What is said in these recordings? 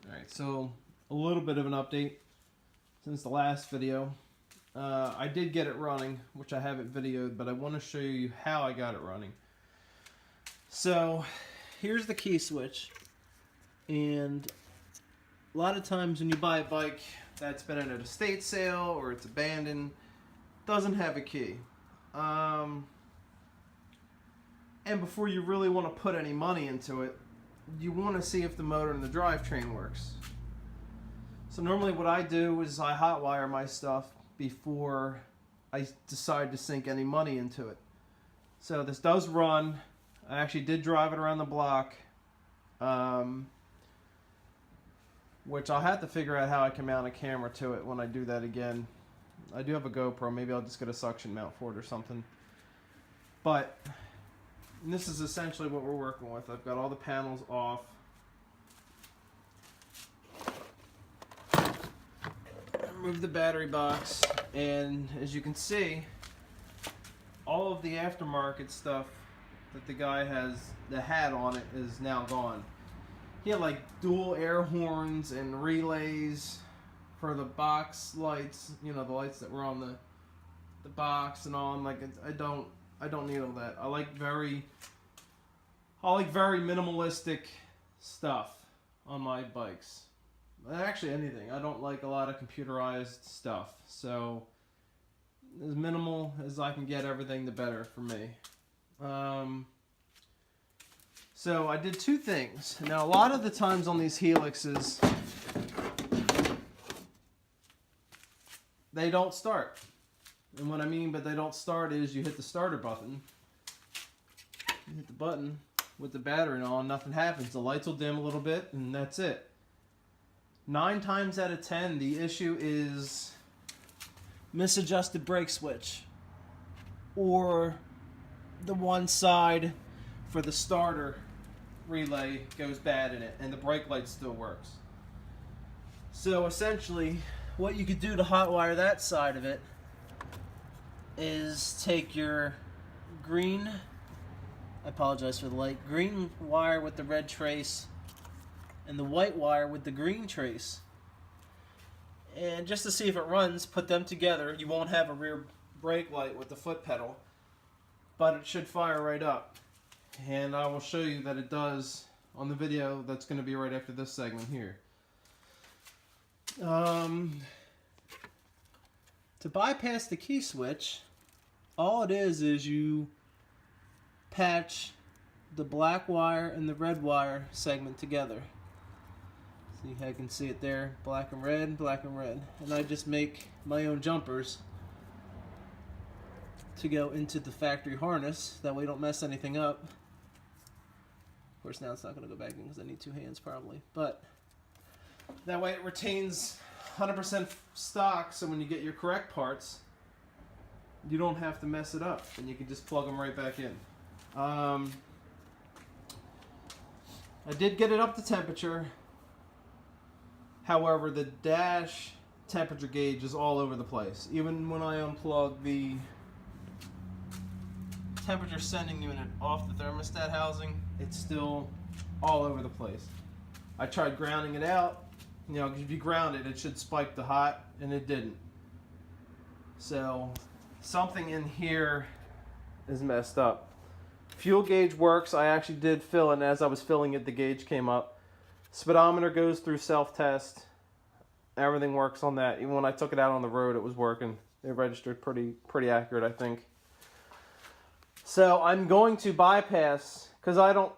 Alright, so a little bit of an update since the last video. I did get it running, which I haven't videoed, but I want to show you how I got it running. So here's the key switch, and a lot of times when you buy a bike that's been at an estate sale or it's abandoned, doesn't have a key. And before you really want to put any money into it, you want to see if the motor and the drivetrain works. So normally what I do is I hotwire my stuff before I decide to sink any money into it. So this does run. I actually did drive it around the block, which I'll have to figure out how I can mount a camera to it when I do that again. I do have a GoPro. Maybe I'll just get a suction mount for it or something. But this is essentially what we're working with. I've got all the panels off. Remove the battery box, and as you can see, all of the aftermarket stuff that the guy had on it is now gone. He had like dual air horns and relays for the box lights, you know, the lights that were on the box and all. I'm like, I don't need all that. I like very minimalistic stuff on my bikes. Actually, anything. I don't like a lot of computerized stuff. So as minimal as I can get everything, the better for me. So I did two things. Now a lot of the times on these Helixes, they don't start. And what I mean by they don't start is you hit the starter button. You hit the button with the battery on, nothing happens. The lights will dim a little bit and that's it. 9 times out of 10, the issue is misadjusted brake switch, or the one side for the starter relay goes bad in it and the brake light still works. So essentially what you could do to hotwire that side of it is take your green, I apologize for the light, green wire with the red trace and the white wire with the green trace, and just to see if it runs, put them together. You won't have a rear brake light with the foot pedal, but it should fire right up, and I will show you that it does on the video that's going to be right after this segment here. To bypass the key switch, all it is you patch the black wire and the red wire segment together. See, I can see it there, black and red, black and red. And I just make my own jumpers to go into the factory harness. That way you don't mess anything up. Of course, now it's not going to go back in because I need 2 hands probably. But that way it retains 100% stock, so when you get your correct parts, you don't have to mess it up. And you can just plug them right back in. I did get it up to temperature. However, the dash temperature gauge is all over the place. Even when I unplug the temperature sending unit off the thermostat housing, it's still all over the place. I tried grounding it out. You know, 'cause if you ground it, it should spike the hot, and it didn't. So something in here is messed up. Fuel gauge works. I actually did fill it, and as I was filling it, the gauge came up. Speedometer goes through self-test. Everything works on that. Even when I took it out on the road, it was working. It registered pretty accurate, I think. So I'm going to bypass, because I don't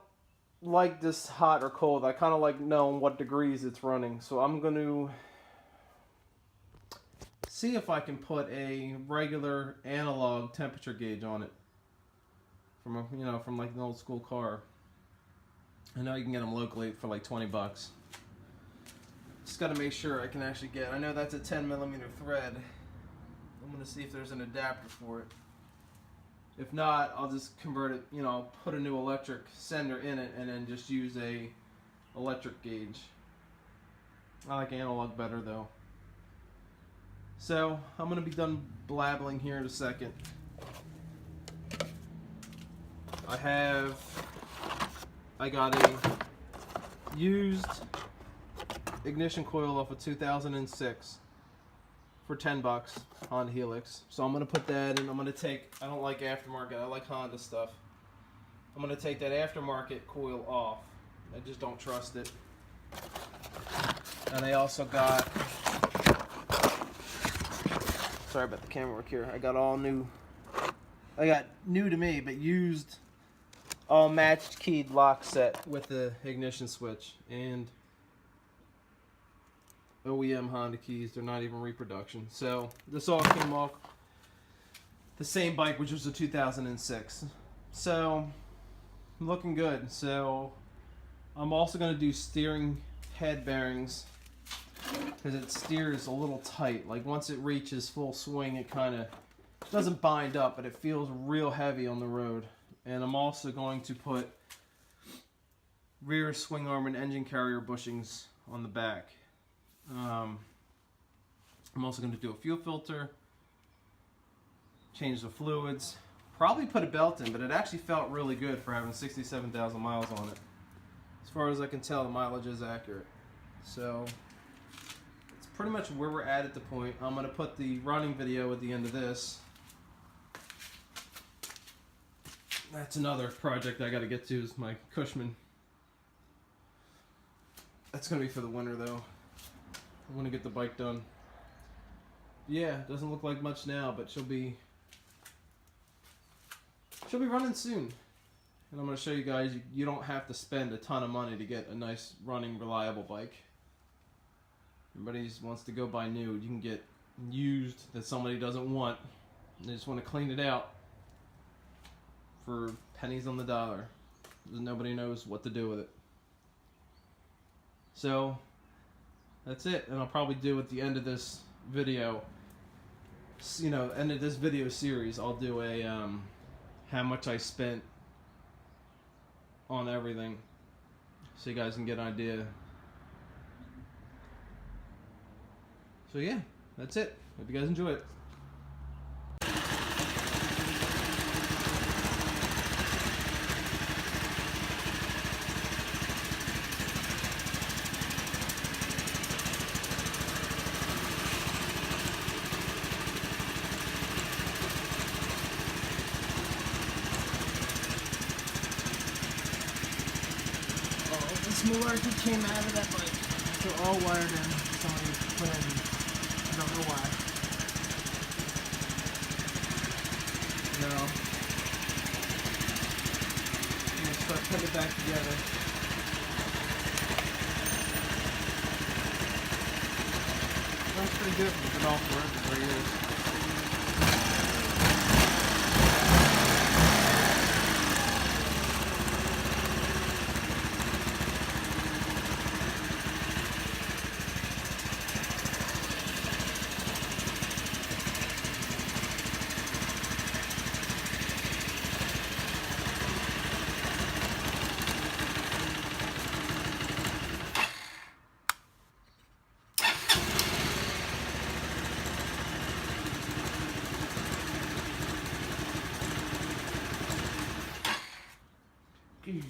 like this hot or cold. I kind of like knowing what degrees it's running. So I'm going to see if I can put a regular analog temperature gauge on it from like an old school car. I know you can get them locally for like 20 bucks. Just got to make sure I can actually get. I know that's a 10mm thread. I'm going to see if there's an adapter for it. If not, I'll just convert it, you know, put a new electric sender in it and then just use a electric gauge. I like analog better though. So I'm going to be done blabbling here in a second. I got a used ignition coil off a 2006 for 10 bucks Honda Helix. So I'm going to put that in. I'm going to take, I don't like aftermarket, I like Honda stuff. I'm going to take that aftermarket coil off. I just don't trust it. And I also got, sorry about the camera work here, I got new to me, but used, all matched keyed lock set with the ignition switch and OEM Honda keys. They're not even reproduction. So this all came off the same bike, which was a 2006. So looking good. So I'm also going to do steering head bearings because it steers a little tight. Like once it reaches full swing, it kind of doesn't bind up, but it feels real heavy on the road. And I'm also going to put rear swing arm and engine carrier bushings on the back. I'm also going to do a fuel filter, change the fluids, probably put a belt in, but it actually felt really good for having 67,000 miles on it. As far as I can tell, the mileage is accurate. So it's pretty much where we're at the point. I'm going to put the running video at the end of this. That's another project I got to get to, is my Cushman. That's going to be for the winter though. I want to get the bike done. Yeah, doesn't look like much now, but she'll be running soon. And I'm going to show you guys, you don't have to spend a ton of money to get a nice running reliable bike. Everybody wants to go buy new. You can get used that somebody doesn't want. They just want to clean it out for pennies on the dollar. Nobody knows what to do with it. So that's it, and I'll probably do at the end of this video, end of this video series, I'll do a how much I spent on everything, so you guys can get an idea. So yeah, that's it. Hope you guys enjoy it. Malarkey came out of that bike. So all wired in. Somebody put in. I don't know why. No. I'm gonna start putting it back together. That's pretty good. It's been off the road for 3 years. Mm.